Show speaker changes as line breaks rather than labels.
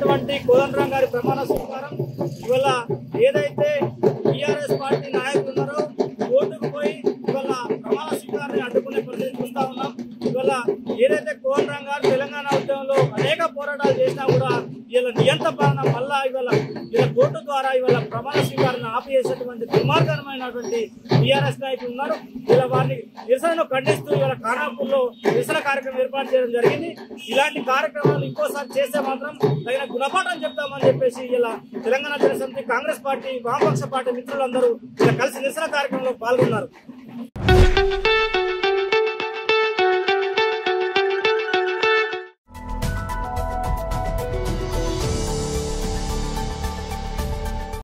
చేసినటువంటి కోదండరాం గారి ప్రమాణ స్వీకారం ఇవాళ ఏదైతే టీఆర్ఎస్ పార్టీ నాయకులు ఉన్నారో కోర్టుకు పోయి ఇవాళ ప్రమాణ స్వీకారాన్ని అడ్డుకునే పరిస్థితి చూస్తా ఉన్నాం. ఇవాళ ఏదైతే కోదండరాం గారు తెలంగాణ ఉద్యమంలో అనేక పోరాటాలు చేసినా కూడా ఇవాళ నియంత పాలన మళ్ళా ఇవాళ కోర్టు ద్వారా ఇవాళ ప్రమాణ స్వీకారాన్ని ఆపివేసేటువంటి దుర్మార్గమైనటువంటి టీఆర్ఎస్ నాయకులు ఉన్నారు. ఇలా వారిని నిరసనను ఖండిస్తూ ఇవాళ ఖానాపూర్లో నిరసన కార్యక్రమం ఏర్పాటు చేయడం జరిగింది. ఇలాంటి కార్యక్రమాలు ఇంకోసారి చేస్తే మాత్రం తగిన గుణపాఠం చెప్తామని చెప్పేసి ఇలా తెలంగాణ జనసమితి, కాంగ్రెస్ పార్టీ, వామపక్ష పార్టీ మిత్రులందరూ ఇలా కలిసి నిరసన కార్యక్రమంలో పాల్గొన్నారు.